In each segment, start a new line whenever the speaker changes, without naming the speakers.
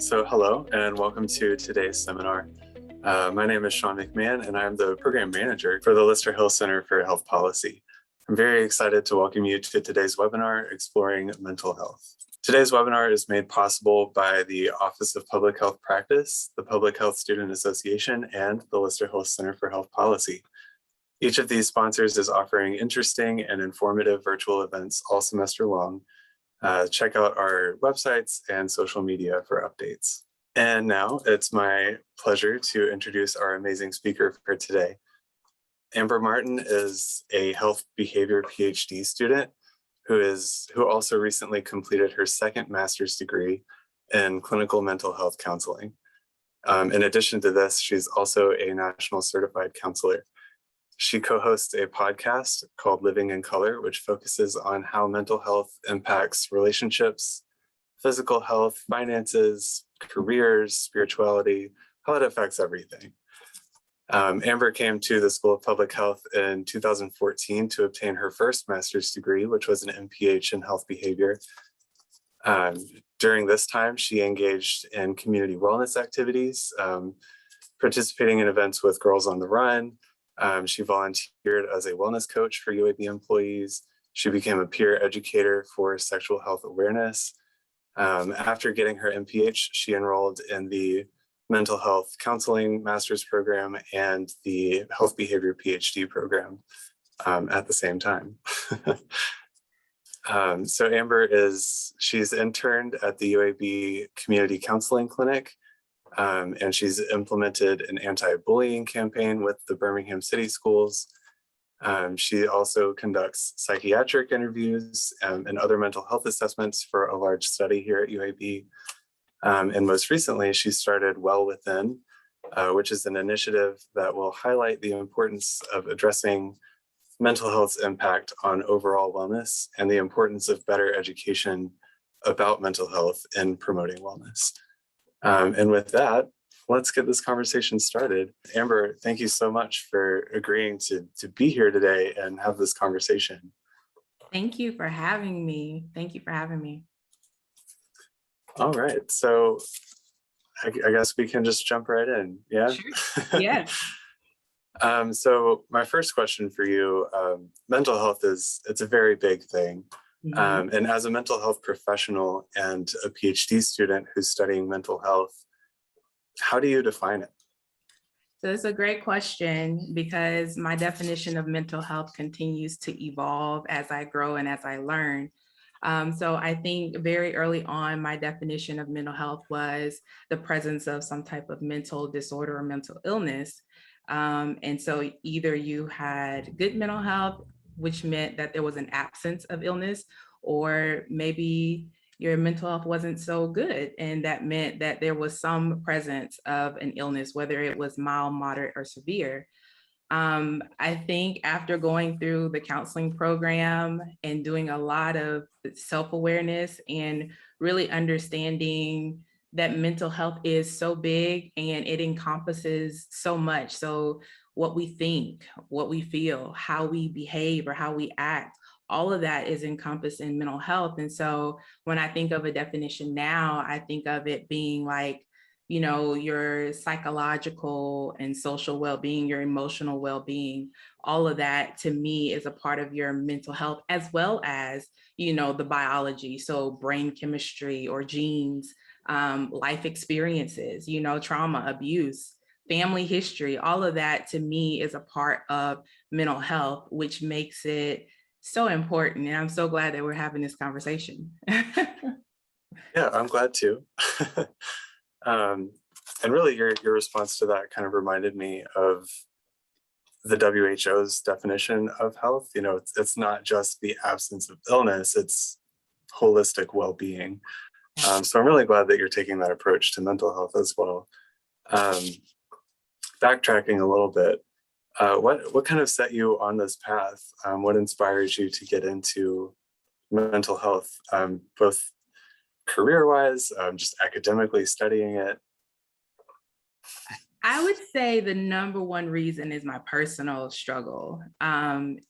So hello and welcome to today's seminar. My name is Sean McMahon and I'm the program manager for the Lister Hill Center for Health Policy. I'm very excited to welcome you to today's webinar, Exploring Mental Health. Today's webinar is made possible by the Office of Public Health Practice, the Public Health Student Association, and the Lister Hill Center for Health Policy. Each of these sponsors is offering interesting and informative virtual events all semester long. Check out our websites and social media for updates. And now it's my pleasure to introduce our amazing speaker for today. Amber Martin is a health behavior PhD student who also recently completed her second master's degree in clinical mental health counseling. In addition to this, she's also a national certified counselor. She co-hosts a podcast called Living in Color, which focuses on how mental health impacts relationships, physical health, finances, careers, spirituality, how it affects everything. Amber came to the School of Public Health in 2014 to obtain her first master's degree, which was an MPH in health behavior. During this time, she engaged in community wellness activities, participating in events with Girls on the Run. She volunteered as a wellness coach for UAB employees. She became a peer educator for sexual health awareness. After getting her MPH, she enrolled in the mental health counseling master's program and the health behavior PhD program at the same time. So Amber she's interned at the UAB Community Counseling Clinic. And she's implemented an anti-bullying campaign with the Birmingham City Schools. She also conducts psychiatric interviews and other mental health assessments for a large study here at UAB. And most recently, she started Well Within, which is an initiative that will highlight the importance of addressing mental health's impact on overall wellness and the importance of better education about mental health in promoting wellness. And with that, let's get this conversation started. Amber, thank you so much for agreeing to be here today and have this conversation.
Thank you for having me. Thank you for having me.
All right, so I guess we can just jump right in, yeah?
Sure. Yeah.
So my first question for you, mental health it's a very big thing.
Mm-hmm.
And as a mental health professional and a PhD student who's studying mental health, how do you define it?
So it's a great question because my definition of mental health continues to evolve as I grow and as I learn. So I think very early on, my definition of mental health was the presence of some type of mental disorder or mental illness. And so either you had good mental health, which meant that there was an absence of illness, or maybe your mental health wasn't so good. And that meant that there was some presence of an illness, whether it was mild, moderate, or severe. I think after going through the counseling program and doing a lot of self-awareness and really understanding that mental health is so big and it encompasses so much. So what we think, what we feel, how we behave or how we act, all of that is encompassed in mental health. And so when I think of a definition now, I think of it being like, you know, your psychological and social well-being, your emotional well-being, all of that to me is a part of your mental health, as well as, you know, the biology. So brain chemistry or genes, life experiences, you know, trauma, abuse, family history, all of that to me is a part of mental health, which makes it so important. And I'm so glad that we're having this conversation.
Yeah, I'm glad to. And really your response to that kind of reminded me of the WHO's definition of health. You know, it's not just the absence of illness, it's holistic well-being. So I'm really glad that you're taking that approach to mental health as well. Backtracking a little bit, what kind of set you on this path? What inspires you to get into mental health, both career-wise, just academically studying it?
I would say the number one reason is my personal struggle. And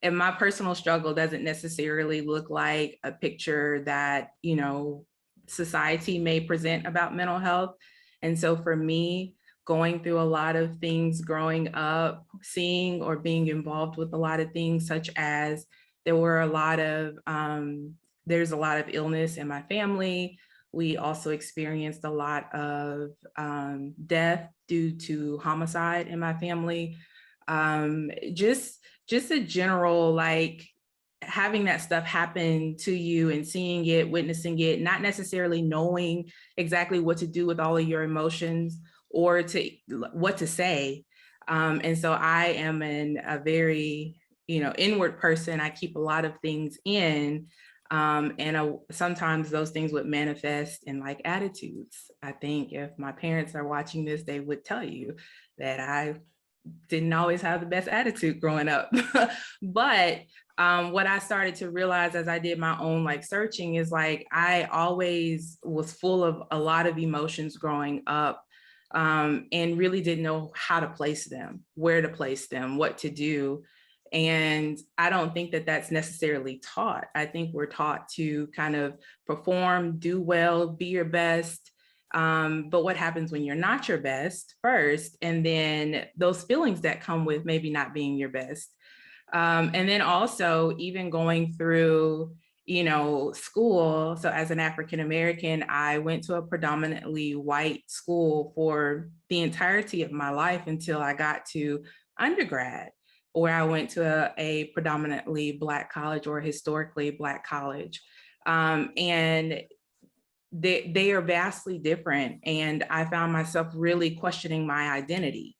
my personal struggle doesn't necessarily look like a picture that, you know, society may present about mental health. And so for me, going through a lot of things growing up, seeing or being involved with a lot of things, such as there's a lot of illness in my family. We also experienced a lot of death due to homicide in my family. Just a general, like, having that stuff happen to you and seeing it, witnessing it, not necessarily knowing exactly what to do with all of your emotions or what to say. And so I am a very, inward person. I keep a lot of things in. Sometimes those things would manifest in like attitudes. I think if my parents are watching this, they would tell you that I didn't always have the best attitude growing up. But what I started to realize as I did my own like searching is like, I always was full of a lot of emotions growing up, and really didn't know how to place them, where to place them, what to do. And I don't think that that's necessarily taught. I think we're taught to kind of perform, do well, be your best. But what happens when you're not your best first? And then those feelings that come with maybe not being your best. And then also even going through, school. So as an African American, I went to a predominantly white school for the entirety of my life until I got to undergrad, where I went to a predominantly Black college or historically Black college. And they are vastly different. And I found myself really questioning my identity,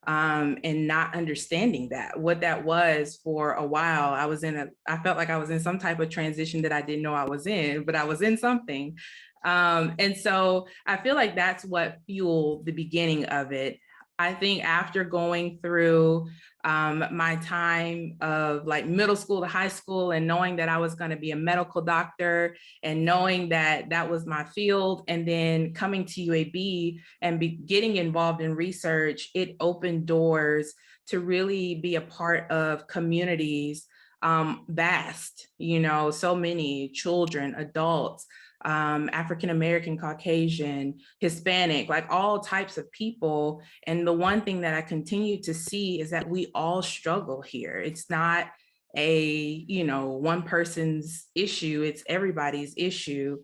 and not understanding what that was for a while. I felt like I was in some type of transition that I didn't know I was in, but I was in something. And so I feel like that's what fueled the beginning of it. I think after going through my time of like middle school to high school and knowing that I was going to be a medical doctor and knowing that that was my field, and then coming to UAB and getting involved in research, it opened doors to really be a part of communities, vast, so many children, adults, African-American, Caucasian, Hispanic, like all types of people. And the one thing that I continue to see is that we all struggle here. It's not one person's issue, it's everybody's issue.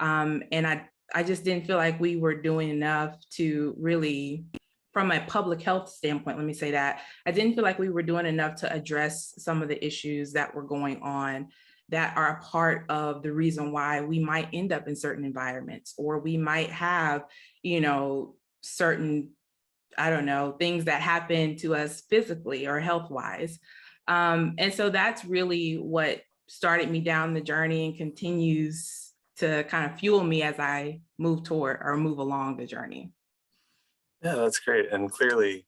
And I just didn't feel like we were doing enough to really, from a public health standpoint, let me say that, I didn't feel like we were doing enough to address some of the issues that were going on that are a part of the reason why we might end up in certain environments, or we might have, certain, I don't know, things that happen to us physically or health-wise. And so that's really what started me down the journey and continues to kind of fuel me as I move along the journey.
Yeah, that's great. And clearly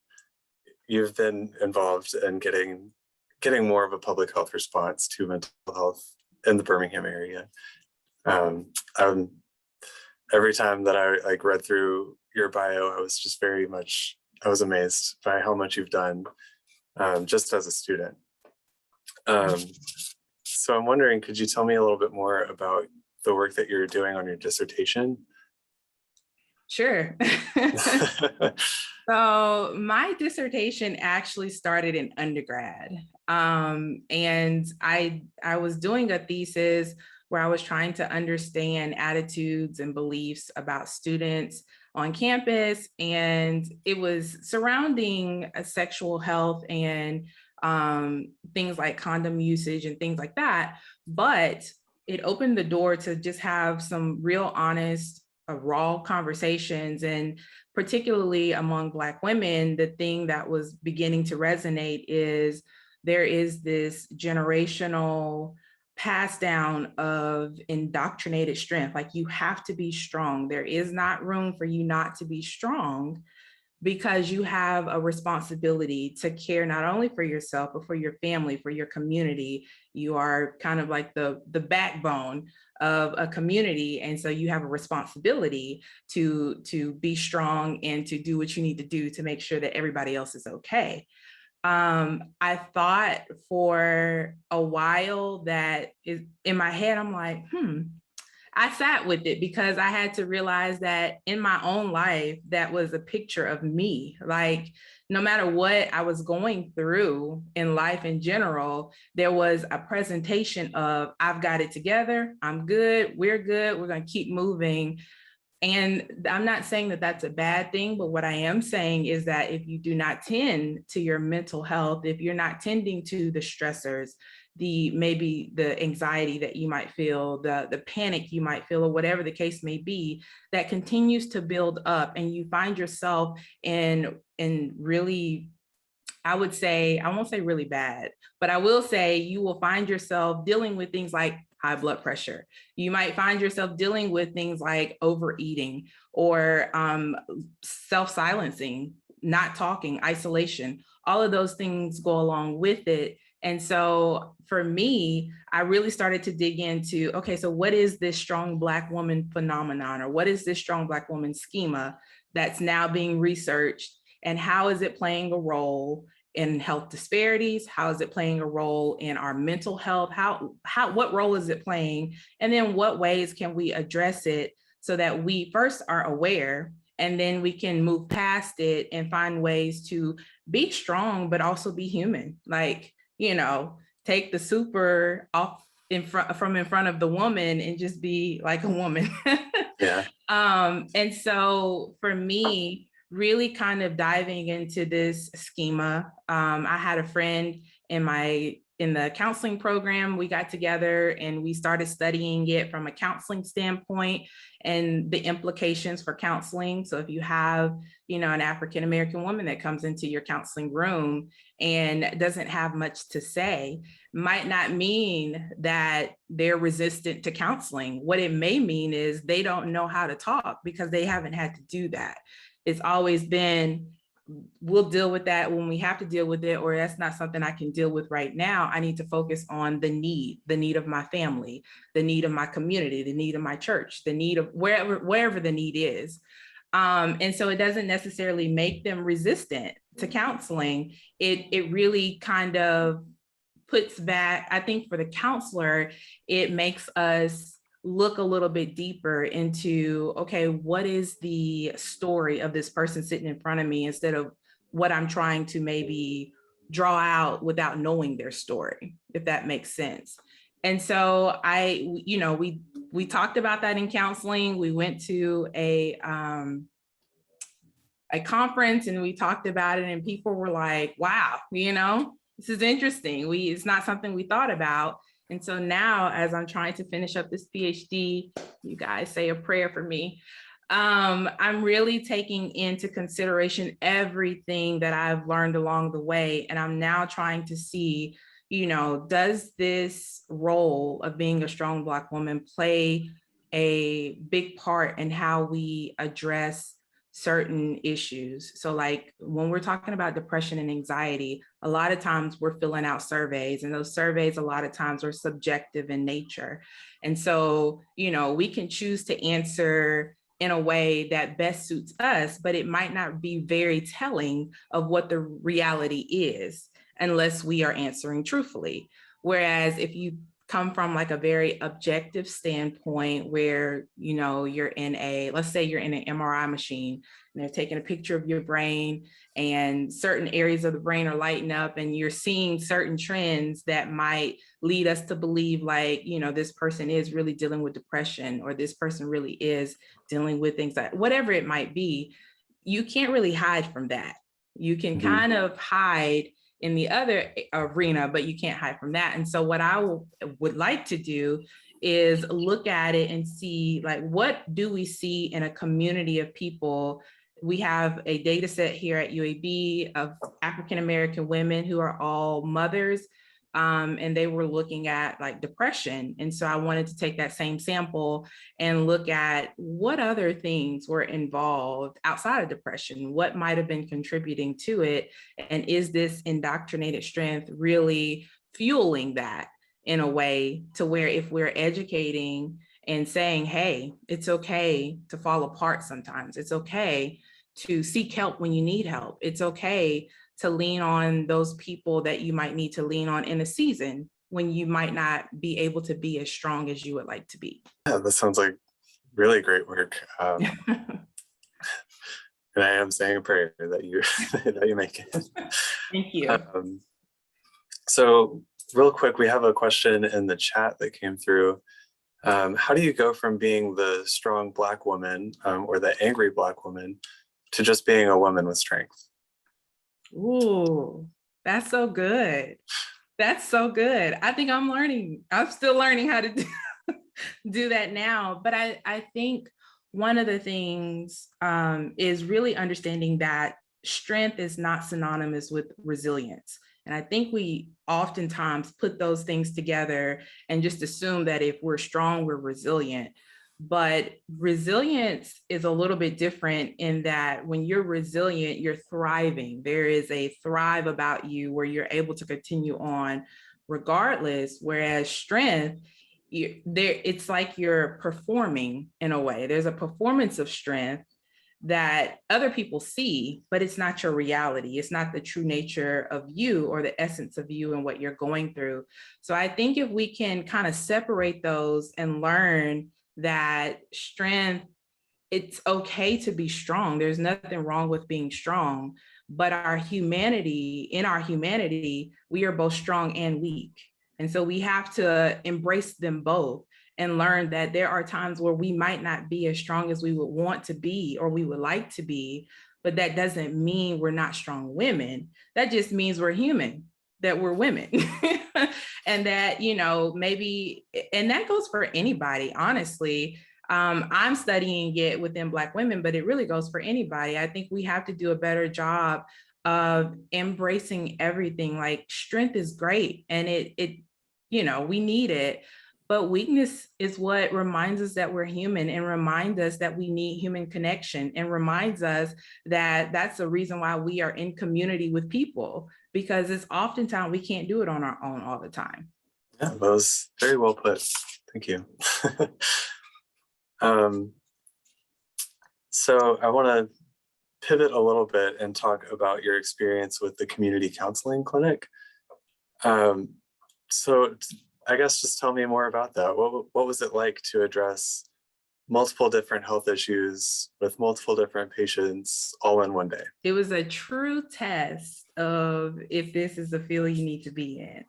you've been involved in getting more of a public health response to mental health in the Birmingham area. Every time that I read through your bio, I was amazed by how much you've done, just as a student. So I'm wondering, could you tell me a little bit more about the work that you're doing on your dissertation?
Sure. So my dissertation actually started in undergrad. And I was doing a thesis where I was trying to understand attitudes and beliefs about students on campus. And it was surrounding sexual health and things like condom usage and things like that. But it opened the door to just have some real honest, raw conversations. And particularly among Black women, the thing that was beginning to resonate is there is this generational pass down of indoctrinated strength. Like, you have to be strong. There is not room for you not to be strong, because you have a responsibility to care not only for yourself, but for your family, for your community. You are kind of like the backbone of a community. And so you have a responsibility to be strong and to do what you need to do to make sure that everybody else is okay. I thought for a while that in my head, I'm like, I sat with it because I had to realize that in my own life, that was a picture of me. Like, no matter what I was going through in life in general, there was a presentation of, I've got it together, I'm good, we're going to keep moving. And I'm not saying that that's a bad thing, but what I am saying is that if you do not tend to your mental health, if you're not tending to the stressors, maybe the anxiety that you might feel, the panic you might feel, or whatever the case may be, that continues to build up, and you find yourself in really, I would say, I won't say really bad, but I will say you will find yourself dealing with things like high blood pressure. You might find yourself dealing with things like overeating or self-silencing, not talking, isolation. All of those things go along with it. And so for me, I really started to dig into, okay, so what is this strong Black woman phenomenon, or what is this strong Black woman schema that's now being researched, and how is it playing a role in health disparities? How is it playing a role in our mental health? What role is it playing? And then what ways can we address it so that we first are aware, and then we can move past it and find ways to be strong, but also be human. Like, take the super off in front of the woman and just be like a woman.
Yeah.
And so for me, really kind of diving into this schema. I had a friend in the counseling program. We got together and we started studying it from a counseling standpoint and the implications for counseling. So if you have, an African-American woman that comes into your counseling room and doesn't have much to say, might not mean that they're resistant to counseling. What it may mean is they don't know how to talk because they haven't had to do that. It's always been, we'll deal with that when we have to deal with it, or that's not something I can deal with right now. I need to focus on the need of my family, the need of my community, the need of my church, the need of wherever the need is. And so it doesn't necessarily make them resistant to counseling. It really kind of puts back, I think for the counselor, it makes us look a little bit deeper into, okay, what is the story of this person sitting in front of me, instead of what I'm trying to maybe draw out without knowing their story, if that makes sense. And so we talked about that in counseling. We went to a conference and we talked about it, and people were like, wow, this is interesting. It's not something we thought about. And so now, as I'm trying to finish up this PhD, you guys say a prayer for me. I'm really taking into consideration everything that I've learned along the way. And I'm now trying to see, does this role of being a strong Black woman play a big part in how we address certain issues? So like when we're talking about depression and anxiety, a lot of times we're filling out surveys, and those surveys a lot of times are subjective in nature. And so, we can choose to answer in a way that best suits us, but it might not be very telling of what the reality is unless we are answering truthfully. Whereas if you come from like a very objective standpoint where, let's say you're in an MRI machine and they're taking a picture of your brain and certain areas of the brain are lighting up, and you're seeing certain trends that might lead us to believe like, this person is really dealing with depression, or this person really is dealing with anxiety, whatever it might be. You can't really hide from that. You can kind of hide in the other arena, but you can't hide from that. And so what I would like to do is look at it and see, like, what do we see in a community of people? We have a data set here at UAB of African-American women who are all mothers, and they were looking at like depression. And so I wanted to take that same sample and look at what other things were involved outside of depression, what might have been contributing to it, and is this indoctrinated strength really fueling that in a way to where if we're educating and saying, hey, it's okay to fall apart sometimes, it's okay to seek help when you need help, it's okay to lean on those people that you might need to lean on in a season, when you might not be able to be as strong as you would like to be.
Yeah, that sounds like really great work. And I am saying a prayer that you that you make it.
Thank you.
So real quick, we have a question in the chat that came through. How do you go from being the strong Black woman or the angry Black woman to just being a woman with strength?
Ooh, that's so good. That's so good. I think I'm learning. I'm still learning how to do that now. But I think one of the things is really understanding that strength is not synonymous with resilience. And I think we oftentimes put those things together and just assume that if we're strong, we're resilient. But resilience is a little bit different in that when you're resilient, you're thriving. There is a thrive about you where you're able to continue on regardless, whereas strength, it's like you're performing in a way. There's a performance of strength that other people see, but it's not your reality. It's not the true nature of you or the essence of you and what you're going through. So I think if we can kind of separate those and learn that strength, it's okay to be strong. There's nothing wrong with being strong, but in our humanity, we are both strong and weak. And so we have to embrace them both and learn that there are times where we might not be as strong as we would want to be or we would like to be, but that doesn't mean we're not strong women. That just means we're human, that we're women. And that, maybe, and that goes for anybody, honestly. I'm studying it within Black women, but it really goes for anybody. I think we have to do a better job of embracing everything. Like strength is great and we need it, but weakness is what reminds us that we're human and reminds us that we need human connection and reminds us that that's the reason why we are in community with people, because it's oftentimes we can't do it on our own all the time.
Yeah, that was very well put. Thank you. So I want to pivot a little bit and talk about your experience with the community counseling clinic. So I guess just tell me more about that. What was it like to address multiple different health issues with multiple different patients all in one day?
It was a true test of if this is the field you need to be in.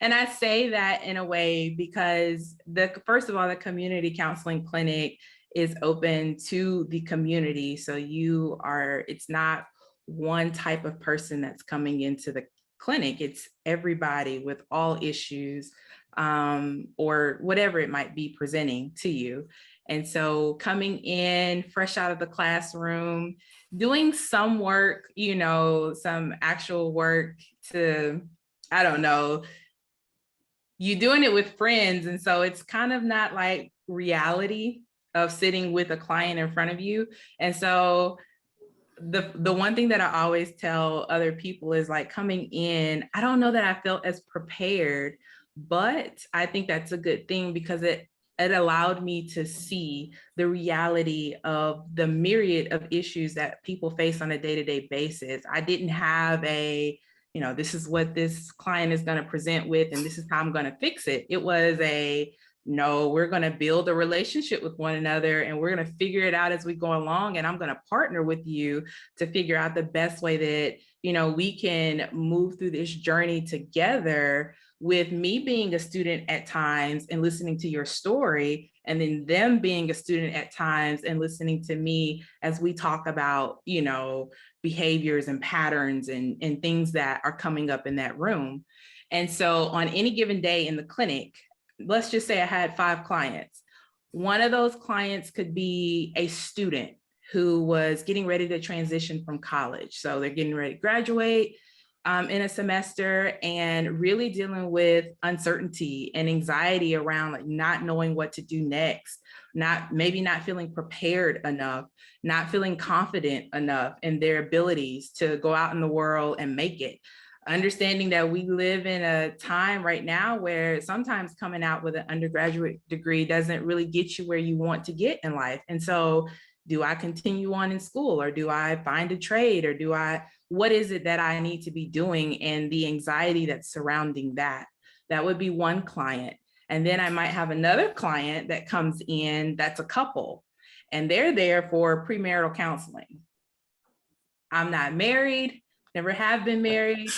And I say that in a way because first of all, the community counseling clinic is open to the community. So it's not one type of person that's coming into the clinic. It's everybody with all issues or whatever it might be presenting to you. And so coming in fresh out of the classroom, doing some work, some actual work to, I don't know, you're doing it with friends. And so it's kind of not like reality of sitting with a client in front of you. And so the one thing that I always tell other people is like coming in, I don't know that I felt as prepared, but I think that's a good thing because it allowed me to see the reality of the myriad of issues that people face on a day-to-day basis. I didn't have this is what this client is going to present with, and this is how I'm going to fix it. It was no, we're going to build a relationship with one another and we're going to figure it out as we go along. And I'm going to partner with you to figure out the best way that, we can move through this journey together, with me being a student at times and listening to your story, and then them being a student at times and listening to me as we talk about, behaviors and patterns and things that are coming up in that room. And so on any given day in the clinic, let's just say I had 5 clients. One of those clients could be a student who was getting ready to transition from college. So they're getting ready to graduate in a semester and really dealing with uncertainty and anxiety around like not knowing what to do next, maybe not feeling prepared enough, not feeling confident enough in their abilities to go out in the world and make it. Understanding that we live in a time right now where sometimes coming out with an undergraduate degree doesn't really get you where you want to get in life. And so Do I continue on in school, or do I find a trade, or what is it that I need to be doing, and the anxiety that's surrounding that? That would be one client. And then I might have another client that comes in that's a couple, and they're there for premarital counseling. I'm not married, never have been married.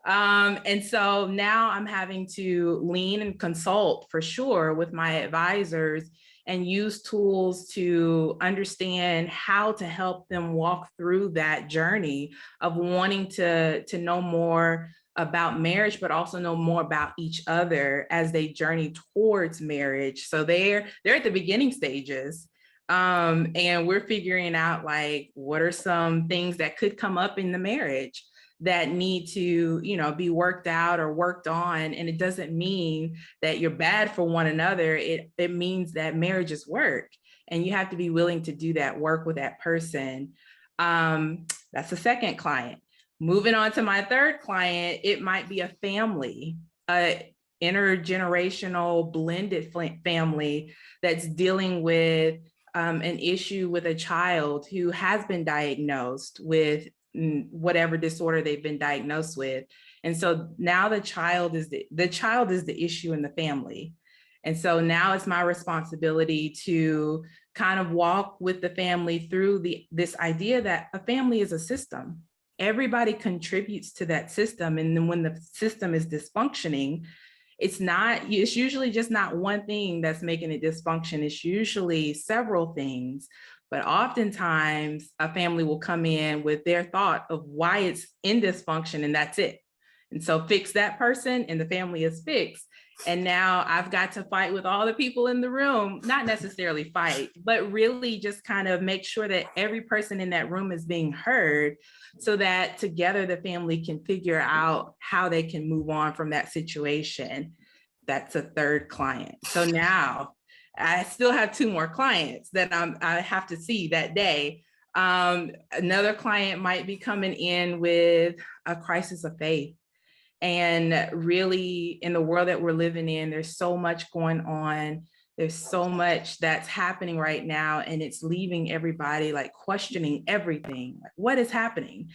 And so now I'm having to lean and consult for sure with my advisors and use tools to understand how to help them walk through that journey of wanting to know more about marriage, but also know more about each other as they journey towards marriage. So they're at the beginning stages. And we're figuring out, like, what are some things that could come up in the marriage that need to, be worked out or worked on. And it doesn't mean that you're bad for one another. It means that marriage is work, and you have to be willing to do that work with that person. That's the second client. Moving on to my third client, it might be a family, intergenerational blended family that's dealing with an issue with a child who has been diagnosed with whatever disorder they've been diagnosed with. And so now the child is the issue in the family. And so now it's my responsibility to kind of walk with the family through this idea that a family is a system. Everybody contributes to that system. And then when the system is dysfunctioning, it's usually just not one thing that's making it dysfunction. It's usually several things. But oftentimes a family will come in with their thought of why it's in dysfunction, and that's it. And so fix that person and the family is fixed. And now I've got to fight with all the people in the room, not necessarily fight, but really just kind of make sure that every person in that room is being heard, so that together the family can figure out how they can move on from that situation. That's a third client. So now I still have two more clients that I have to see that day. Another client might be coming in with a crisis of faith. And really, in the world that we're living in, there's so much going on. There's so much that's happening right now, and it's leaving everybody like questioning everything. Like, what is happening?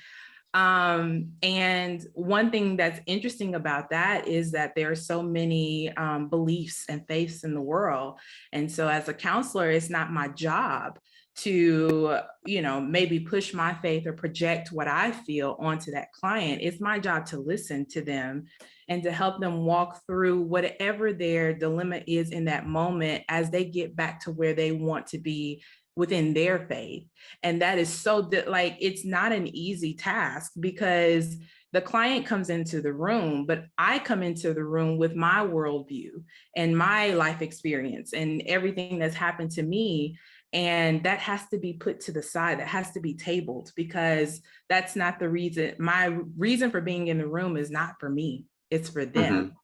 And one thing that's interesting about that is that there are so many beliefs and faiths in the world. And so as a counselor, it's not my job to, maybe push my faith or project what I feel onto that client. It's my job to listen to them and to help them walk through whatever their dilemma is in that moment as they get back to where they want to be within their faith. And that is it's not an easy task, because the client comes into the room, but I come into the room with my worldview and my life experience and everything that's happened to me. And that has to be put to the side. That has to be tabled, because that's not the reason. My reason for being in the room is not for me, it's for them.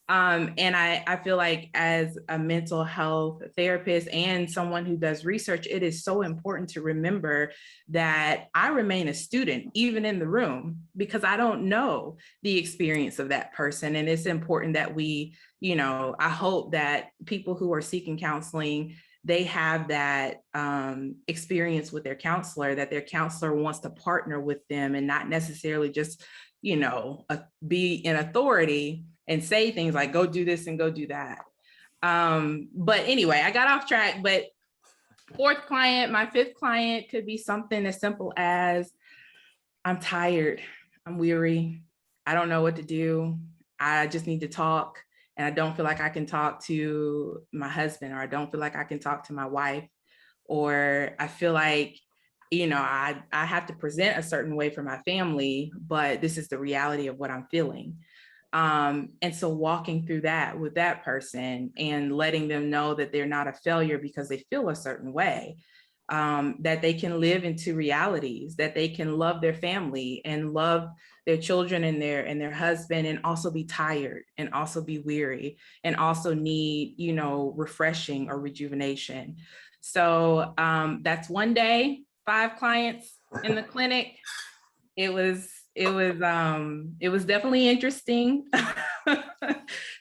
And I feel like as a mental health therapist and someone who does research, it is so important to remember that I remain a student, even in the room, because I don't know the experience of that person. And it's important that we, I hope that people who are seeking counseling, they have that experience with their counselor, that their counselor wants to partner with them and not necessarily just, be in authority and say things like, go do this and go do that. But anyway, I got off track. But my fifth client could be something as simple as, I'm tired, I'm weary, I don't know what to do, I just need to talk. And I don't feel like I can talk to my husband, or I don't feel like I can talk to my wife, or I feel like, I have to present a certain way for my family, but this is the reality of what I'm feeling. And so walking through that with that person and letting them know that they're not a failure because they feel a certain way, that they can live into realities, that they can love their family and love their children and their husband, and also be tired and also be weary and also need, refreshing or rejuvenation. So that's one day, 5 clients in the clinic. It was definitely interesting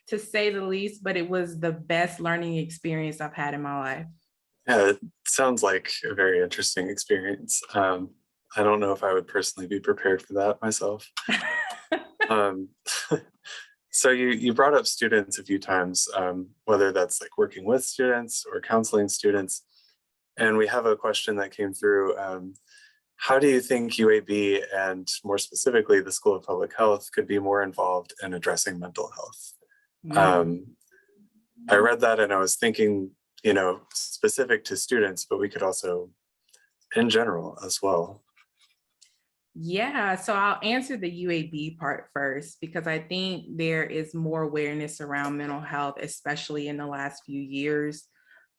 to say the least, but it was the best learning experience I've had in my life.
Yeah, it sounds like a very interesting experience. I don't know if I would personally be prepared for that myself. Um, so you brought up students a few times, whether that's like working with students or counseling students. And we have a question that came through. How do you think UAB and more specifically the School of Public Health could be more involved in addressing mental health?
Mm.
Um, I read that and I was thinking, specific to students, but we could also in general as well.
Yeah, so I'll answer the UAB part first because I think there is more awareness around mental health, especially in the last few years,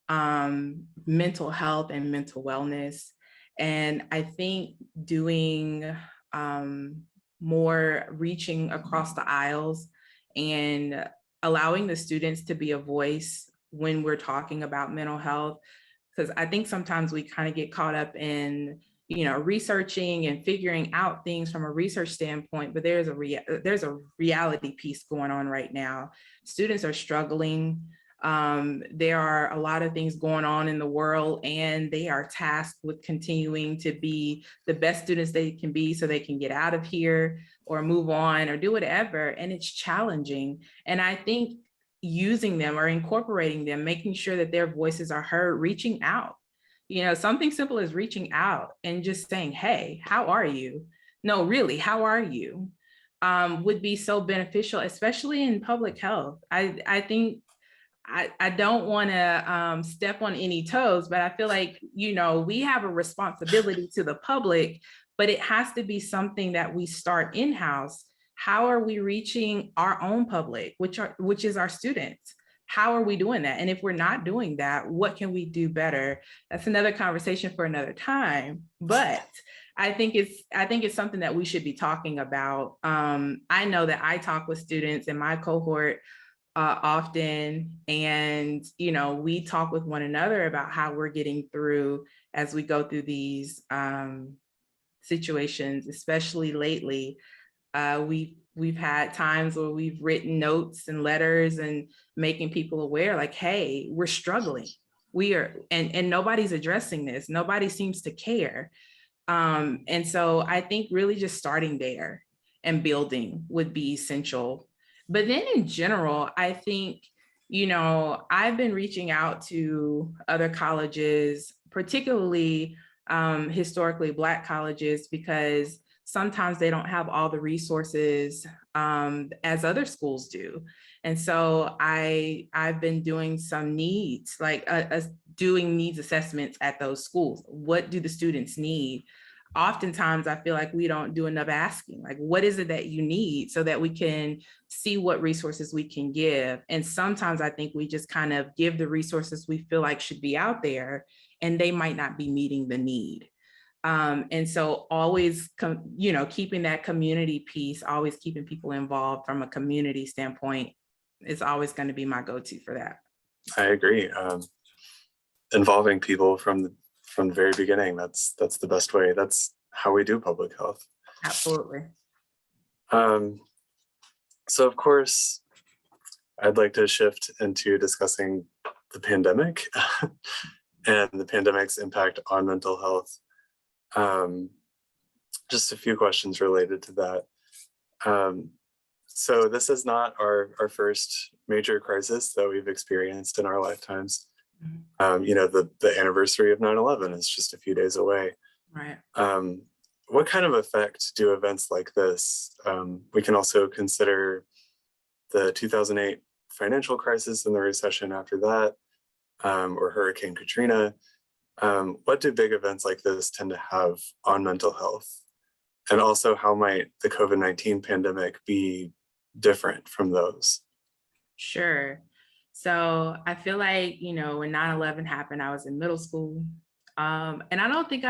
mental health and mental wellness. And I think doing more reaching across the aisles and allowing the students to be a voice when we're talking about mental health, because I think sometimes we kind of get caught up in researching and figuring out things from a research standpoint, but there's a reality piece going on right now. Students are struggling. There are a lot of things going on in the world, and they are tasked with continuing to be the best students they can be so they can get out of here or move on or do whatever. And it's challenging. And I think using them or incorporating them, making sure that their voices are heard, reaching out. Something simple as reaching out and just saying, hey, how are you? No, really, how are you? Would be so beneficial, especially in public health. I think I don't want to step on any toes, but I feel like, we have a responsibility to the public, but it has to be something that we start in-house. How are we reaching our own public, which is our students? How are we doing that? And if we're not doing that, what can we do better? That's another conversation for another time. But I think it's something that we should be talking about. I know that I talk with students in my cohort often, and we talk with one another about how we're getting through as we go through these situations, especially lately. We've had times where we've written notes and letters and making people aware, like, hey, we're struggling. We are, and nobody's addressing this. Nobody seems to care. And so I think really just starting there and building would be essential. But then in general, I think, I've been reaching out to other colleges, particularly historically Black colleges, because sometimes they don't have all the resources as other schools do. And so I've been doing some needs, like doing needs assessments at those schools. What do the students need? Oftentimes I feel like we don't do enough asking, like, what is it that you need, so that we can see what resources we can give. And sometimes I think we just kind of give the resources we feel like should be out there, and they might not be meeting the need. And so always, keeping that community piece, always keeping people involved from a community standpoint is always going to be my go-to for that.
I agree. Involving people from the very beginning, that's the best way. That's how we do public health.
Absolutely.
So of course, I'd like to shift into discussing the pandemic and the pandemic's impact on mental health. Just a few questions related to that. So this is not our first major crisis that we've experienced in our lifetimes. The anniversary of 9/11 is just a few days away.
Right.
What kind of effect do events like this? We can also consider the 2008 financial crisis and the recession after that, or Hurricane Katrina. What do big events like this tend to have on mental health? And also, how might the COVID-19 pandemic be different from those?
Sure. So I feel like, when 9/11 happened, I was in middle school. And I don't think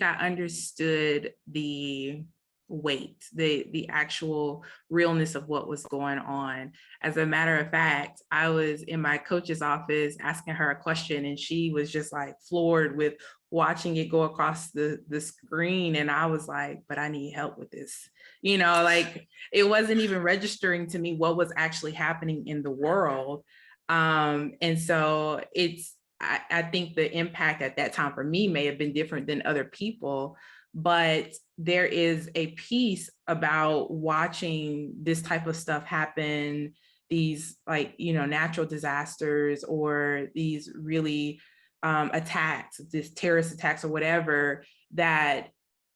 I understood the weight, the actual realness of what was going on. As a matter of fact, I was in my coach's office asking her a question, and she was just like floored with watching it go across the screen. And I was like, but I need help with this. Like, it wasn't even registering to me what was actually happening in the world. And so I think the impact at that time for me may have been different than other people, but there is a piece about watching this type of stuff happen, these like, natural disasters or these really attacks, this terrorist attacks or whatever, that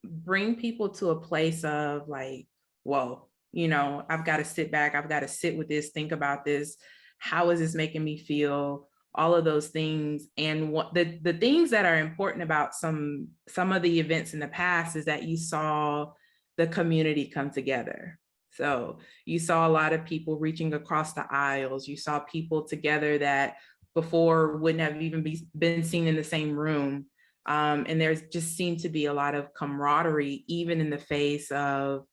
bring people to a place of like, whoa, I've got to sit back, I've got to sit with this, think about this. How is this making me feel? All of those things. And what the things that are important about some of the events in the past is that you saw the community come together. So you saw a lot of people reaching across the aisles. You saw people together that before wouldn't have even been seen in the same room. And there's just seemed to be a lot of camaraderie, even in the face of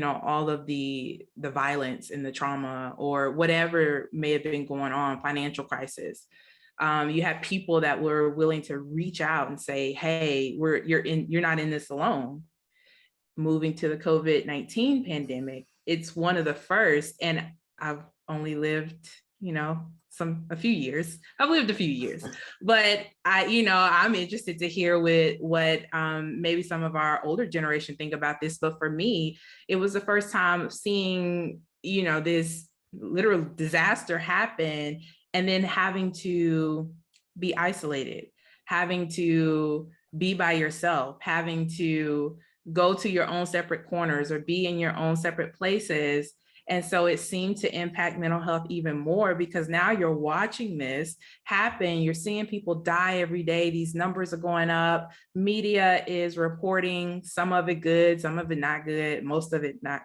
all of the violence and the trauma or whatever may have been going on, financial crisis. You had people that were willing to reach out and say, hey, you're not in this alone. Moving to the COVID-19 pandemic, it's one of the first, and I've only lived, a few years. I've lived a few years, but I'm interested to hear what maybe some of our older generation think about this. But for me, it was the first time seeing, this literal disaster happen and then having to be isolated, having to be by yourself, having to go to your own separate corners or be in your own separate places. And so it seemed to impact mental health even more because now you're watching this happen. You're seeing people die every day. These numbers are going up. Media is reporting some of it good, some of it not good, most of it not.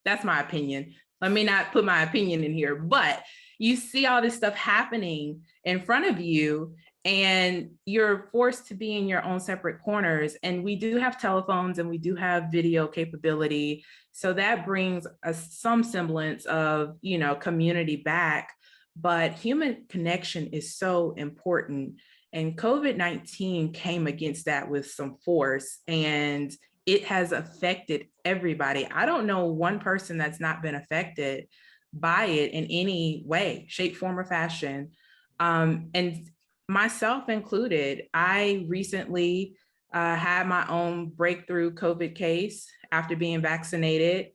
That's my opinion. Let me not put my opinion in here, but you see all this stuff happening in front of you and you're forced to be in your own separate corners. And we do have telephones and we do have video capability. So that brings some semblance of, community back, but human connection is so important. And COVID-19 came against that with some force, and it has affected everybody. I don't know one person that's not been affected by it in any way, shape, form, or fashion. And myself included, I recently had my own breakthrough COVID case after being vaccinated.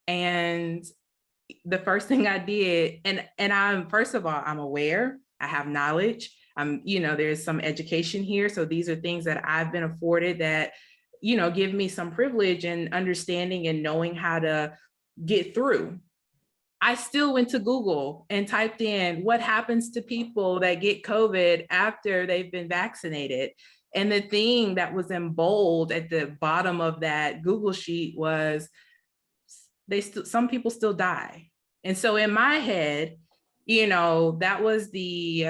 And the first thing I did, and I'm, first of all, I'm aware, I have knowledge. There's some education here. So these are things that I've been afforded that, give me some privilege and understanding and knowing how to get through. I still went to Google and typed in what happens to people that get COVID after they've been vaccinated. And the thing that was in bold at the bottom of that Google sheet was some people still die. And so in my head, that was the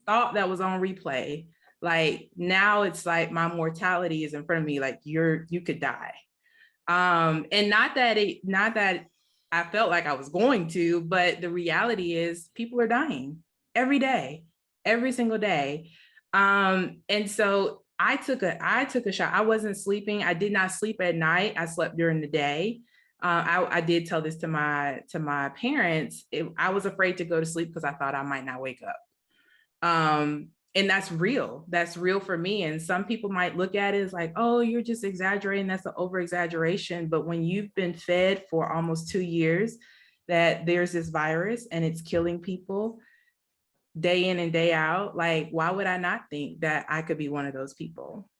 thought that was on replay. Like now it's like my mortality is in front of me, like you could die. And not that I felt like I was going to, but the reality is people are dying every day, every single day. And so I took a shot. I wasn't sleeping. I did not sleep at night. I slept during the day. I did tell this to my parents. I was afraid to go to sleep because I thought I might not wake up. And that's real. That's real for me. And some people might look at it as like, oh, you're just exaggerating. That's an over exaggeration. But when you've been fed for almost 2 years that there's this virus and it's killing people day in and day out, like, why would I not think that I could be one of those people?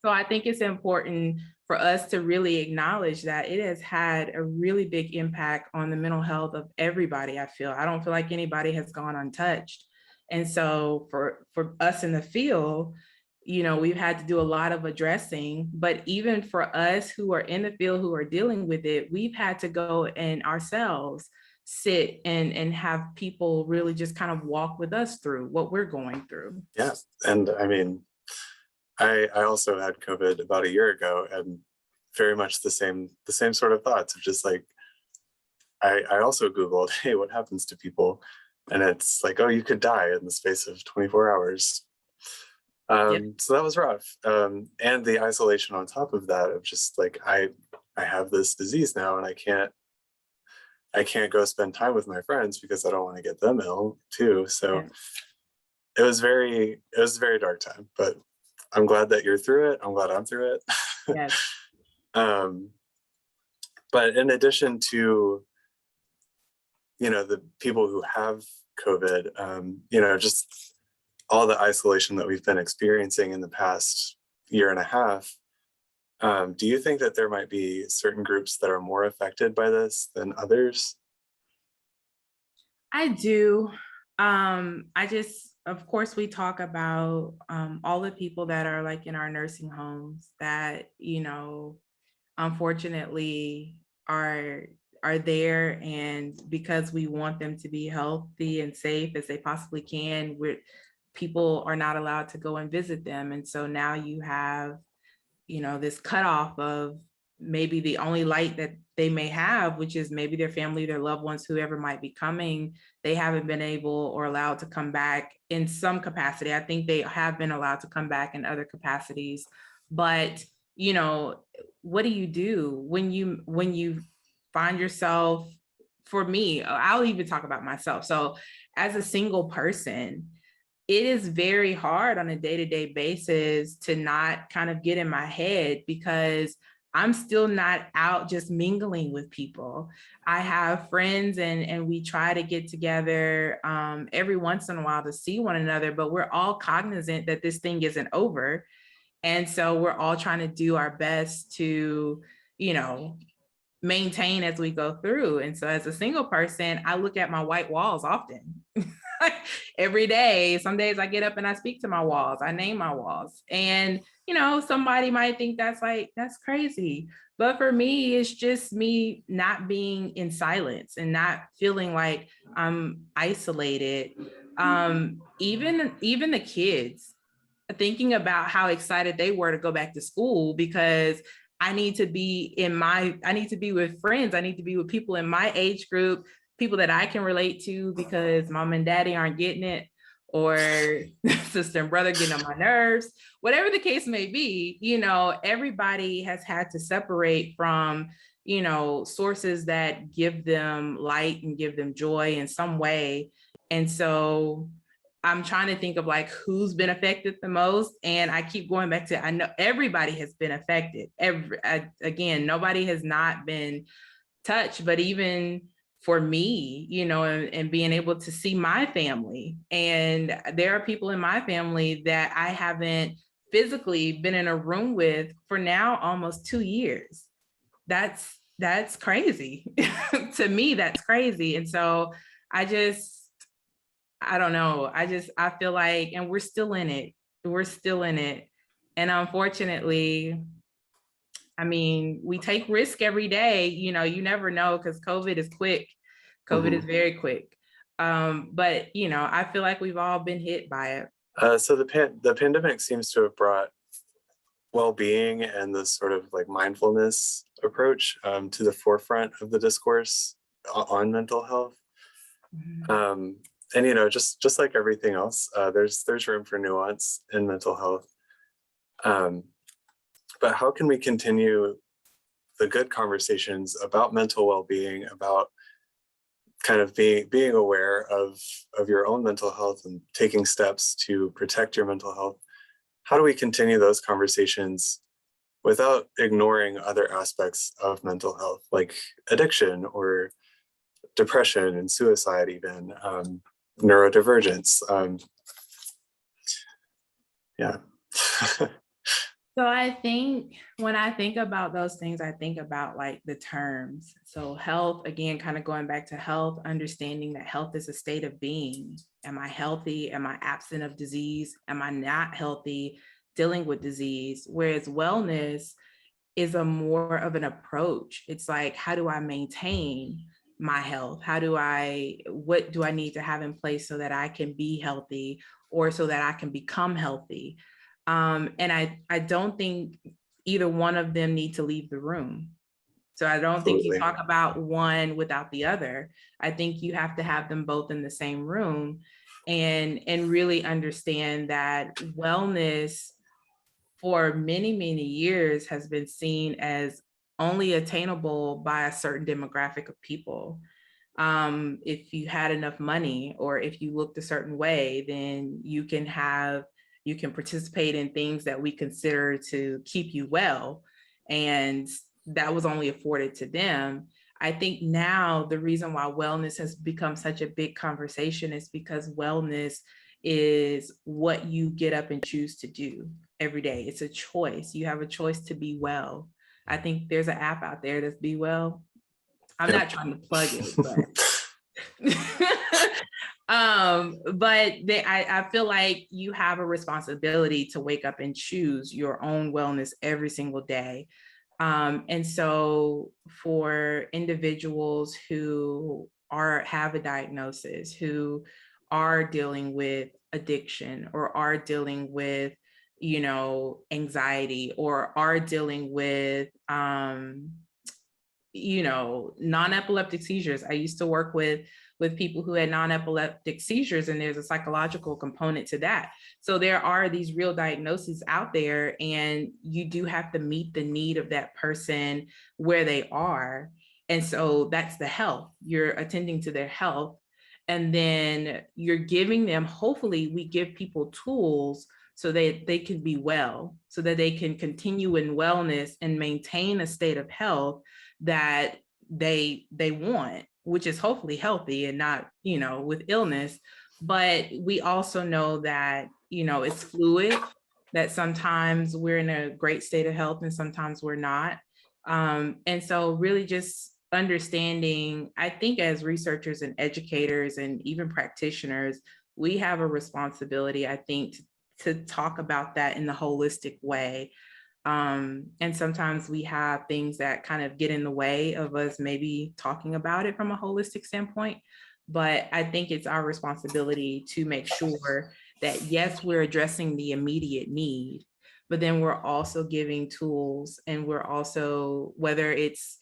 So I think it's important for us to really acknowledge that it has had a really big impact on the mental health of everybody. I don't feel like anybody has gone untouched. And so for us in the field, we've had to do a lot of addressing, but even for us who are in the field, who are dealing with it, we've had to go and ourselves sit and have people really just kind of walk with us through what we're going through.
Yeah. And I mean, I also had COVID about a year ago, and very much the same sort of thoughts of just like, I also Googled, hey, what happens to people? And it's like, oh, you could die in the space of 24 hours.
Yep.
So that was rough. And the isolation on top of that of just like, I have this disease now and I can't go spend time with my friends because I don't want to get them ill too. So it was a very dark time, but I'm glad that you're through it. I'm glad I'm through it.
Yes.
um, but in addition to, the people who have COVID, just all the isolation that we've been experiencing in the past year and a half, do you think that there might be certain groups that are more affected by this than others?
I do. Of course, we talk about all the people that are like in our nursing homes that, unfortunately are there, and because we want them to be healthy and safe as they possibly can, people are not allowed to go and visit them. And so now you have, this cutoff of maybe the only light that they may have, which is maybe their family, their loved ones, whoever might be coming. They haven't been able or allowed to come back in some capacity. I think they have been allowed to come back in other capacities. But, what do you do when you find yourself, for me, I'll even talk about myself. So as a single person, it is very hard on a day-to-day basis to not kind of get in my head, because I'm still not out just mingling with people. I have friends, and we try to get together every once in a while to see one another, but we're all cognizant that this thing isn't over. And so we're all trying to do our best to, maintain as we go through. And so as a single person, I look at my white walls often. Every day. Some days I get up and I speak to my walls. I name my walls. And, somebody might think that's crazy. But for me, it's just me not being in silence and not feeling like I'm isolated. Even the kids, thinking about how excited they were to go back to school, because I need to be with friends. I need to be with people in my age group, people that I can relate to, because mom and daddy aren't getting it, or sister and brother getting on my nerves, whatever the case may be. Everybody has had to separate from, sources that give them light and give them joy in some way. And so I'm trying to think of like who's been affected the most. And I keep going back to, I know everybody has been affected. Again, nobody has not been touched, but even for me, and being able to see my family. And there are people in my family that I haven't physically been in a room with for now almost 2 years. That's crazy. To me, that's crazy. And so I don't know. I feel like, and we're still in it. We're still in it. And unfortunately, I mean, we take risk every day. You never know, because COVID is quick. COVID is very quick. But, I feel like we've all been hit by it.
So the pandemic seems to have brought well-being and this sort of like mindfulness approach to the forefront of the discourse on mental health. And just like everything else, there's room for nuance in mental health. But how can we continue the good conversations about mental well-being, about kind of being aware of your own mental health and taking steps to protect your mental health? How do we continue those conversations without ignoring other aspects of mental health, like addiction or depression and suicide, even neurodivergence? Yeah.
So I think when I think about those things, I think about like the terms. So health, again, kind of going back to health, understanding that health is a state of being. Am I healthy? Am I absent of disease? Am I not healthy, dealing with disease? Whereas wellness is a more of an approach. It's like, how do I maintain my health? What do I need to have in place so that I can be healthy, or so that I can become healthy? And I don't think either one of them need to leave the room. So I don't think you talk about one without the other. I think you have to have them both in the same room, and really understand that wellness for many, many years has been seen as only attainable by a certain demographic of people. If you had enough money, or if you looked a certain way, then you can participate in things that we consider to keep you well. And that was only afforded to them. I think now the reason why wellness has become such a big conversation is because wellness is what you get up and choose to do every day. It's a choice. You have a choice to be well. I think there's an app out there that's Be Well. I'm not trying to plug it, but I feel like you have a responsibility to wake up and choose your own wellness every single day. And so for individuals who have a diagnosis, who are dealing with addiction, or are dealing with, anxiety, or are dealing with, non-epileptic seizures. I used to work with people who had non-epileptic seizures, and there's a psychological component to that. So there are these real diagnoses out there, and you do have to meet the need of that person where they are. And so that's the health. You're attending to their health, and then you're giving them, hopefully we give people tools so that they can be well, so that they can continue in wellness and maintain a state of health that they want, which is hopefully healthy and not, with illness. But we also know that, it's fluid, that sometimes we're in a great state of health and sometimes we're not. And so really just understanding, I think as researchers and educators and even practitioners, we have a responsibility, I think, to talk about that in the holistic way. And sometimes we have things that kind of get in the way of us maybe talking about it from a holistic standpoint. But I think it's our responsibility to make sure that, yes, we're addressing the immediate need, but then we're also giving tools, and we're also, whether it's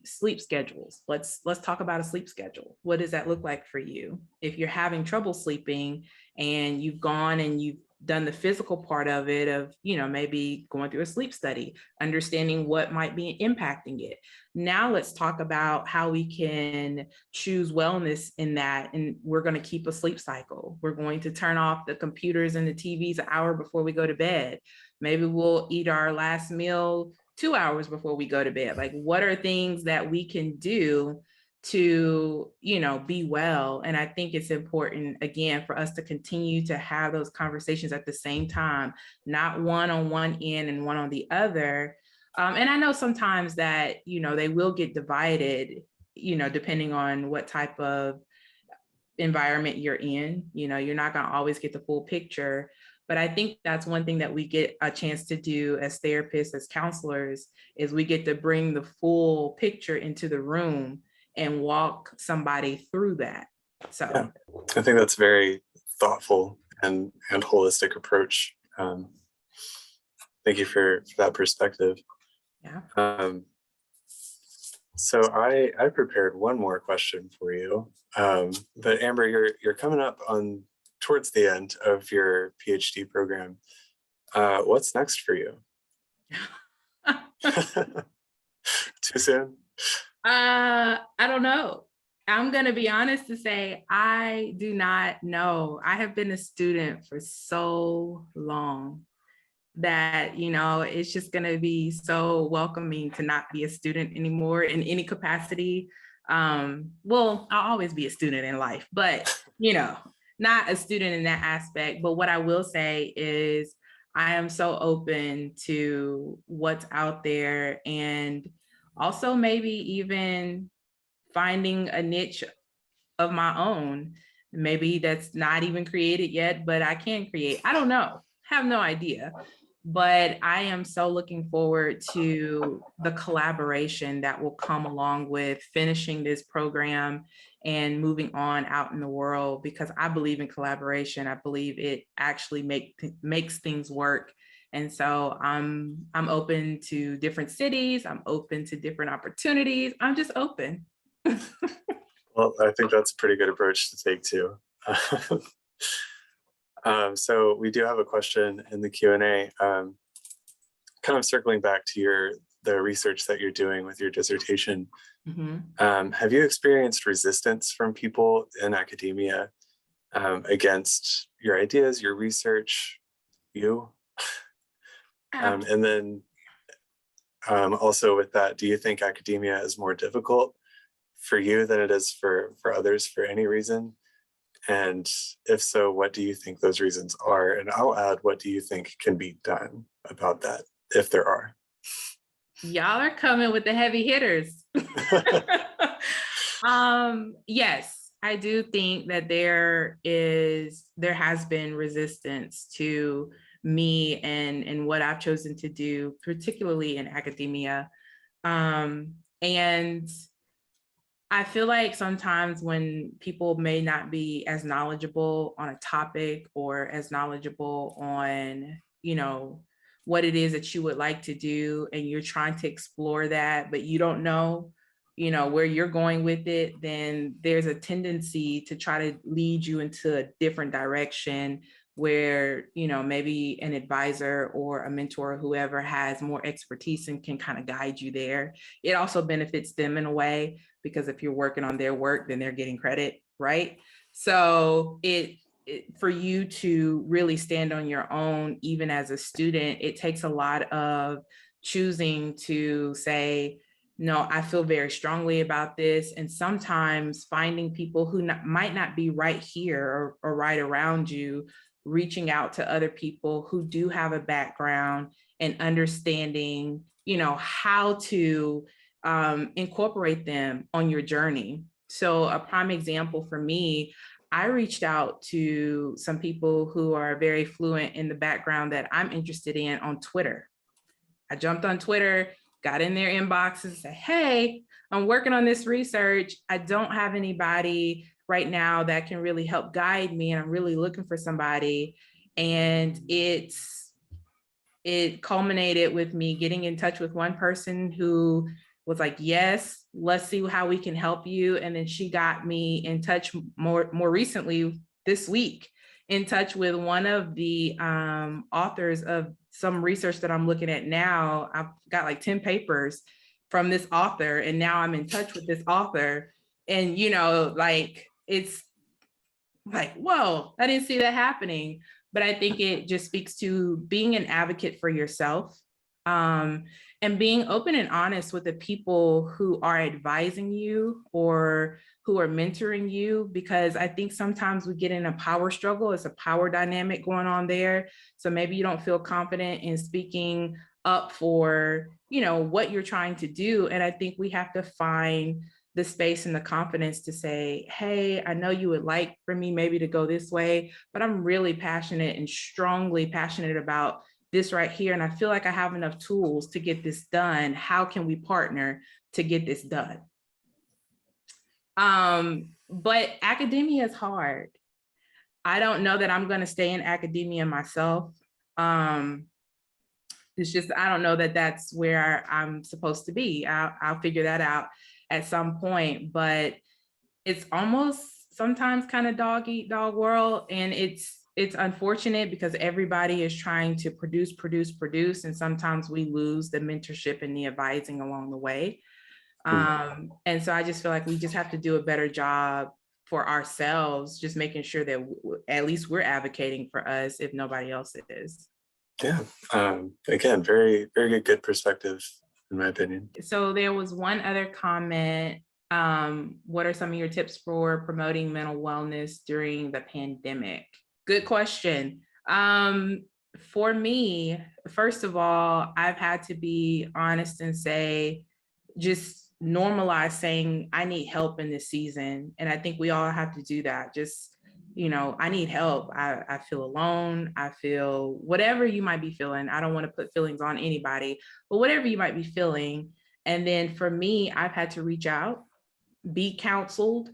sleep schedules. Let's talk about a sleep schedule. What does that look like for you? If you're having trouble sleeping and you've gone and you've done the physical part of it, of, maybe going through a sleep study, understanding what might be impacting it. Now let's talk about how we can choose wellness in that. And we're going to keep a sleep cycle. We're going to turn off the computers and the TVs an hour before we go to bed. Maybe we'll eat our last meal 2 hours before we go to bed. Like, what are things that we can do to, be well? And I think it's important, again, for us to continue to have those conversations at the same time, not one on one end and one on the other. And I know sometimes that, they will get divided, depending on what type of environment you're in. You're not going to always get the full picture. But I think that's one thing that we get a chance to do as therapists, as counselors, is we get to bring the full picture into the room and walk somebody through that. So
yeah, I think that's very thoughtful and holistic approach. Thank you for that perspective.
Yeah.
So I prepared one more question for you, but Amber, you're coming up on towards the end of your PhD program. What's next for you? Too soon?
I don't know. I'm going to be honest to say, I do not know. I have been a student for so long that, it's just going to be so welcoming to not be a student anymore in any capacity. Well, I'll always be a student in life, but, not a student in that aspect. But what I will say is I am so open to what's out there, and also maybe even finding a niche of my own. Maybe that's not even created yet, but I can create. I don't know. Have no idea. But I am so looking forward to the collaboration that will come along with finishing this program and moving on out in the world, because I believe in collaboration. I believe it actually makes things work. And so I'm open to different cities. I'm open to different opportunities. I'm just open.
Well, I think that's a pretty good approach to take too. So we do have a question in the Q&A, kind of circling back to the research that you're doing with your dissertation.
Mhm.
Have you experienced resistance from people in academia against your ideas, your research, you? And then also with that, do you think academia is more difficult for you than it is for others for any reason? And if so, what do you think those reasons are? And I'll add, what do you think can be done about that, if there are?
Y'all are coming with the heavy hitters. Yes, I do think that there has been resistance to me and what I've chosen to do, particularly in academia. And I feel like sometimes when people may not be as knowledgeable on a topic or as knowledgeable on, what it is that you would like to do, and you're trying to explore that, but you don't know, where you're going with it, then there's a tendency to try to lead you into a different direction where, maybe an advisor or a mentor or whoever has more expertise and can kind of guide you there. It also benefits them in a way, because if you're working on their work, then they're getting credit, right? So for you to really stand on your own, even as a student, it takes a lot of choosing to say, no, I feel very strongly about this. And sometimes finding people who might not be right here or right around you, reaching out to other people who do have a background and understanding, how to incorporate them on your journey. So a prime example for me, I reached out to some people who are very fluent in the background that I'm interested in on Twitter. I jumped on Twitter, got in their inboxes, said, hey, I'm working on this research. I don't have anybody right now that can really help guide me, and I'm really looking for somebody. And it culminated with me getting in touch with one person who was like, yes, let's see how we can help you. And then she got me in touch more recently this week, in touch with one of the authors of some research that I'm looking at now. I've got like 10 papers from this author, and now I'm in touch with this author. And, it's like, whoa, I didn't see that happening. But I think it just speaks to being an advocate for yourself, and being open and honest with the people who are advising you or who are mentoring you, because I think sometimes we get in a power struggle. It's a power dynamic going on there. So maybe you don't feel confident in speaking up for, what you're trying to do. And I think we have to find the space and the confidence to say, hey, I know you would like for me maybe to go this way, but I'm really passionate and strongly passionate about this right here. And I feel like I have enough tools to get this done. How can we partner to get this done? But academia is hard. I don't know that I'm going to stay in academia myself. It's just, I don't know that that's where I'm supposed to be. I'll figure that out at some point, but it's almost sometimes kind of dog eat dog world. And it's unfortunate because everybody is trying to produce. And sometimes we lose the mentorship and the advising along the way. And so I just feel like we just have to do a better job for ourselves, just making sure that at least we're advocating for us if nobody else is.
Yeah. Again, very, very good perspective, in my opinion.
So there was one other comment. What are some of your tips for promoting mental wellness during the pandemic? Good question. For me, first of all, I've had to be honest and say, just normalize saying I need help in this season. And I think we all have to do that. Just, I need help. I feel alone. I feel whatever you might be feeling. I don't want to put feelings on anybody, but whatever you might be feeling. And then for me, I've had to reach out, be counseled.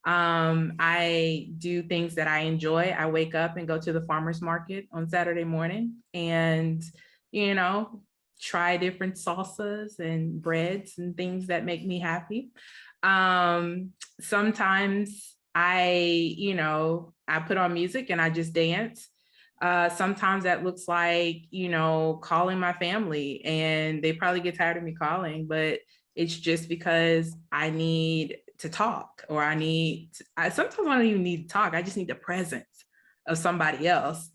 I do things that I enjoy. I wake up and go to the farmer's market on Saturday morning and, try different salsas and breads and things that make me happy. Sometimes I put on music and I just dance. Sometimes that looks like, calling my family, and they probably get tired of me calling, but It's just because I need to talk, or sometimes I don't even need to talk. I just need the presence of somebody else.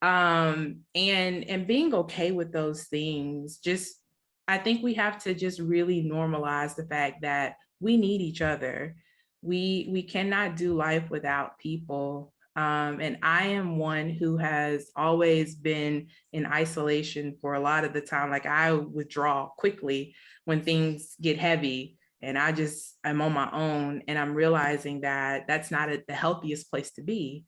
And being okay with those things. Just, I think we have to just really normalize the fact that we need each other. We cannot do life without people. And I am one who has always been in isolation for a lot of the time. Like, I withdraw quickly when things get heavy, and I'm on my own, and I'm realizing that that's not the healthiest place to be.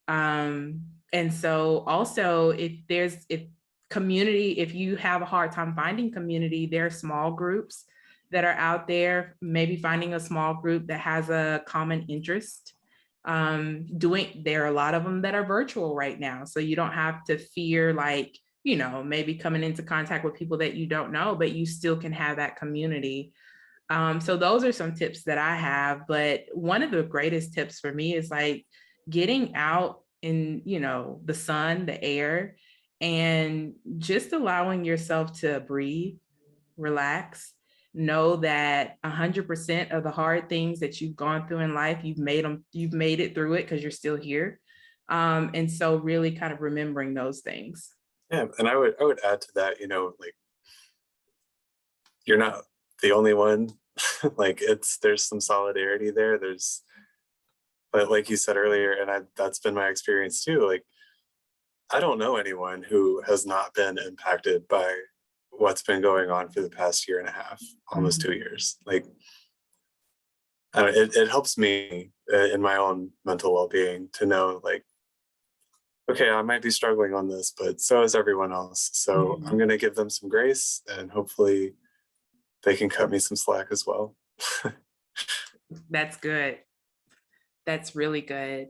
And so also, if community, if you have a hard time finding community, there are small groups that are out there, maybe finding a small group that has a common interest. There are a lot of them that are virtual right now, so you don't have to fear, like, maybe coming into contact with people that you don't know, but you still can have that community. So those are some tips that I have. But one of the greatest tips for me is like getting out in, the sun, the air, and just allowing yourself to breathe, relax. Know that 100% of the hard things that you've gone through in life, you've made it through it because you're still here. And so really kind of remembering those things.
Yeah, and I would add to that, like, you're not the only one. Like, there's some solidarity there. But like you said earlier, and that's been my experience too. Like, I don't know anyone who has not been impacted by what's been going on for the past year and a half, almost 2 years. Like, it helps me in my own mental well-being to know, like, okay, I might be struggling on this, but so is everyone else. So I'm going to give them some grace, and hopefully they can cut me some slack as well.
That's good. That's really good.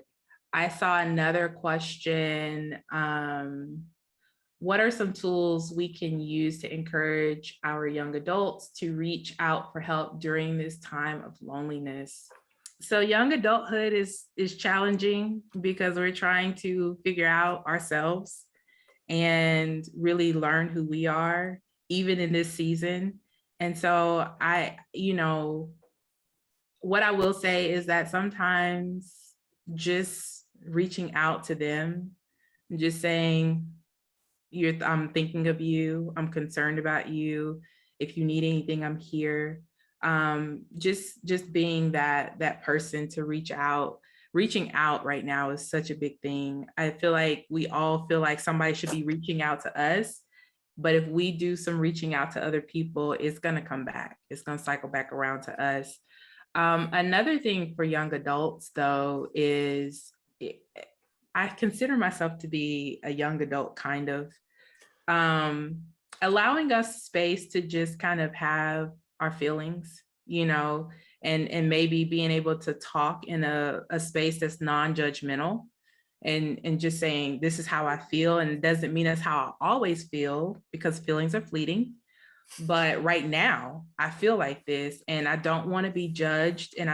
I saw another question. What are some tools we can use to encourage our young adults to reach out for help during this time of loneliness? So young adulthood is challenging because we're trying to figure out ourselves and really learn who we are, even in this season. And so what I will say is that sometimes just reaching out to them, just saying, I'm thinking of you, I'm concerned about you. If you need anything, I'm here. Just being that person to reach out. Reaching out right now is such a big thing. I feel like we all feel like somebody should be reaching out to us. But if we do some reaching out to other people, it's going to come back. It's going to cycle back around to us. Another thing for young adults, though, is I consider myself to be a young adult, kind of. Allowing us space to just kind of have our feelings, and maybe being able to talk in a space that's non-judgmental, and just saying, this is how I feel. And it doesn't mean that's how I always feel, because feelings are fleeting. But right now I feel like this, and I don't want to be judged. And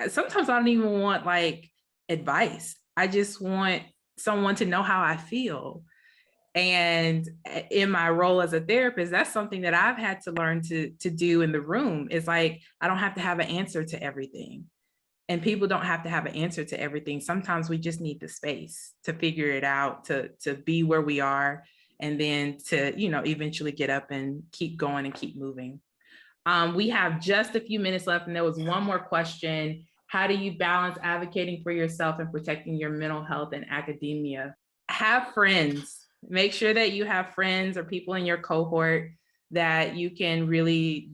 sometimes I don't even want like advice. I just want someone to know how I feel. And in my role as a therapist, that's something that I've had to learn to do in the room. It's like, I don't have to have an answer to everything. And people don't have to have an answer to everything. Sometimes we just need the space to figure it out, to be where we are, and then to, eventually get up and keep going and keep moving. We have just a few minutes left, and there was one more question. How do you balance advocating for yourself and protecting your mental health in academia? Have friends. Make sure that you have friends or people in your cohort that you can really,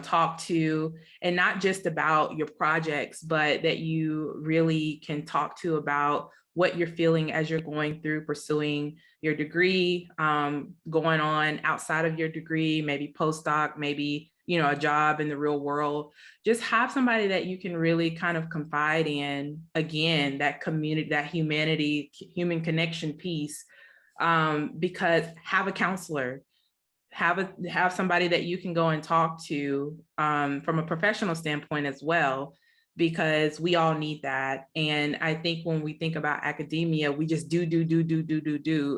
talk to, and not just about your projects, but that you really can talk to about what you're feeling as you're going through pursuing your degree, going on outside of your degree, maybe postdoc, maybe, a job in the real world. Just have somebody that you can really kind of confide in. Again, that community, that humanity, human connection piece. Because have a counselor, have somebody that you can go and talk to, from a professional standpoint as well, because we all need that. And I think when we think about academia, we just do,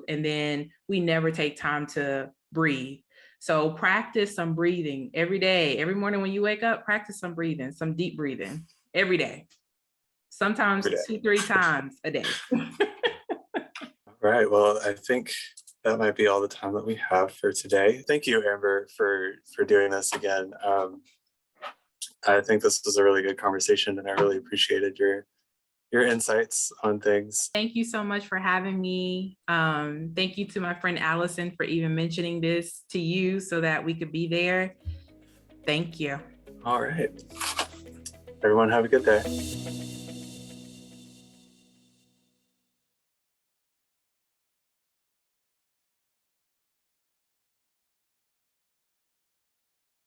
and then we never take time to breathe. So practice some breathing every day. Every morning when you wake up, practice some breathing, some deep breathing every day. Sometimes
Every day.
2-3 times a day.
All right. Well, I think that might be all the time that we have for today. Thank you, Amber, for doing this again. I think this was a really good conversation, and I really appreciated your insights on things.
Thank you so much for having me. Thank you to my friend Allison for even mentioning this to you so that we could be there. Thank you.
All right. Everyone have a good day.